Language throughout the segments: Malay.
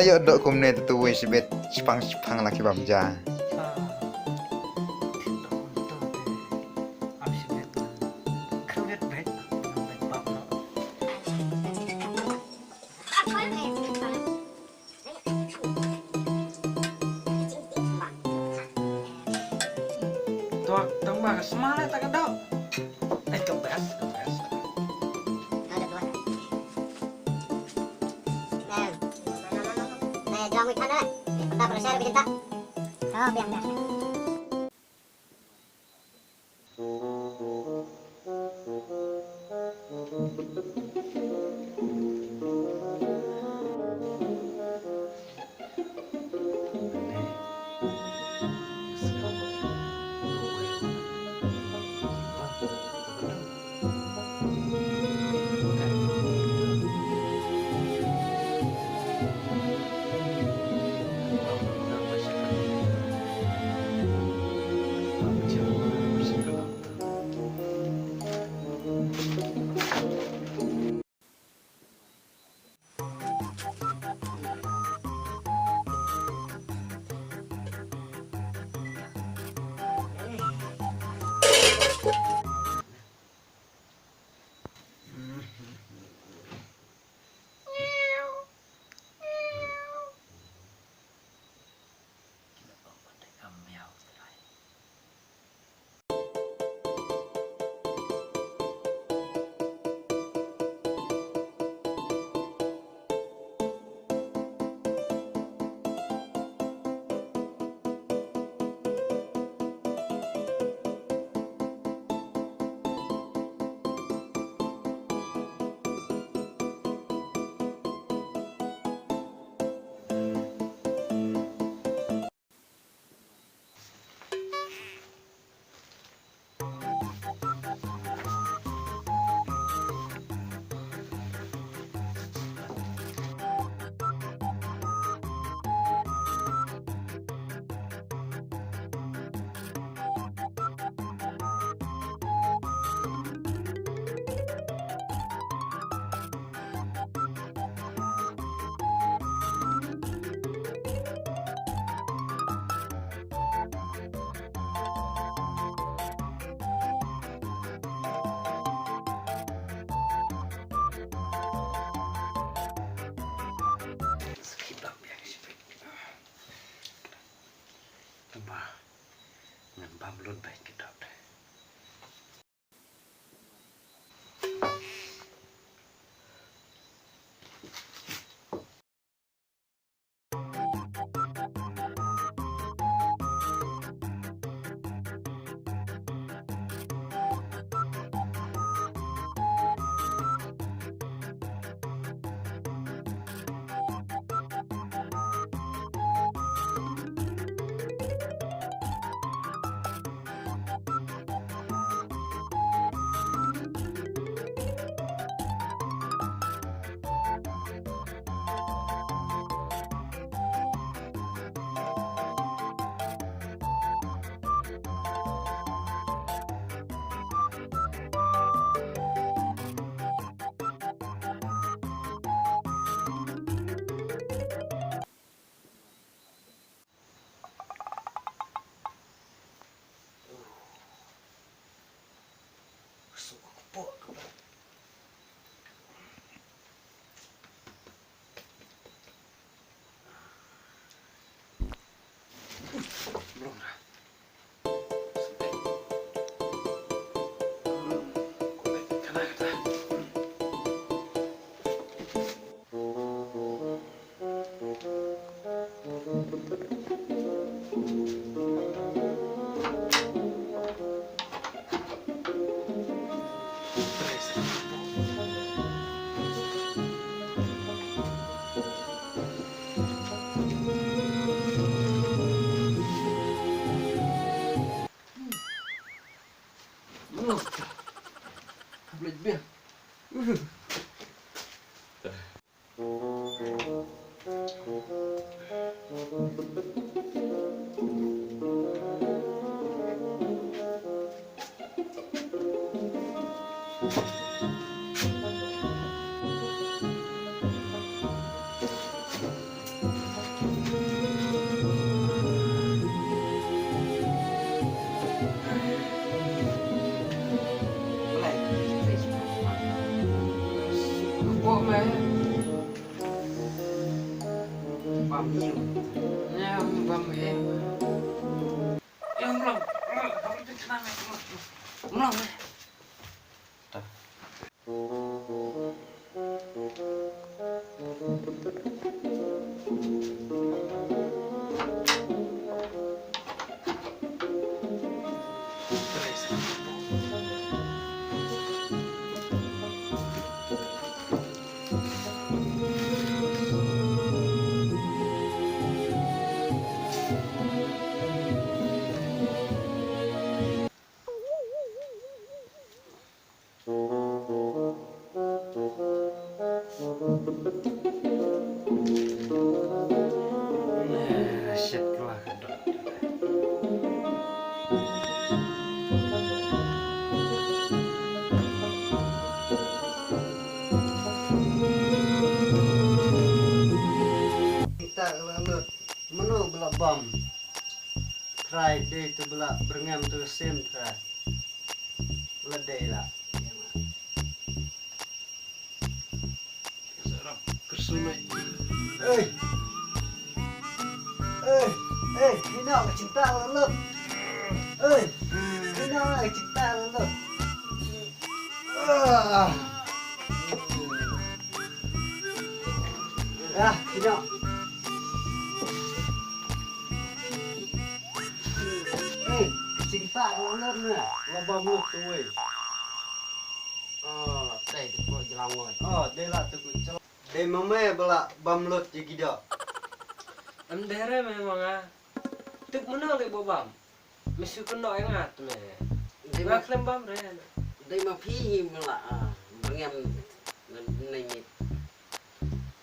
ayo dok kumne tutu sibet cipang laki bamja. Tong ba semangat tak ada. Kempes. Ada dua. Nah, jamu ikan ada. Kita berusaha lebih cinta. Oh, biar. Belum baik kita. Belum dah. Tablet bir. bam nhiều. Nha bầm em. Em lòng. Kamu itu kenapa? Melong. Shit kelah kedok. Kita lalut menu belak bom. Try day tu belak berengam tu sim try. Ledai lah. Serap kesunai. Eh, ni nak cinta lalut. Ni nak cinta lalut. Ni nak. Cinta lalut ni. Labam lu tu weh. Oh, đây thì có giờ ngồi. Dia lah tu celak. Dia mame belak bam lut je gida. Em dere memang ah. Tuk mana le bobam. Mesti kena ingat me. Dia klem bam re. Đây mà phi mà lạ em này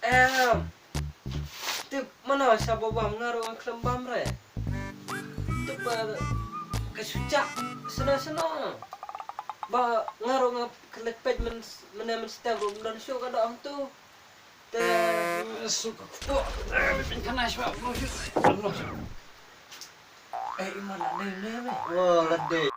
Em. Tuk mana sa bobam ngaruh klem bam re. Tuk ba kesucak senang-senang. Ba ngaruh ngap kelepet men setiap dan show kada am tu. suka. Kena sebab Eh, mana ni me. Ledai.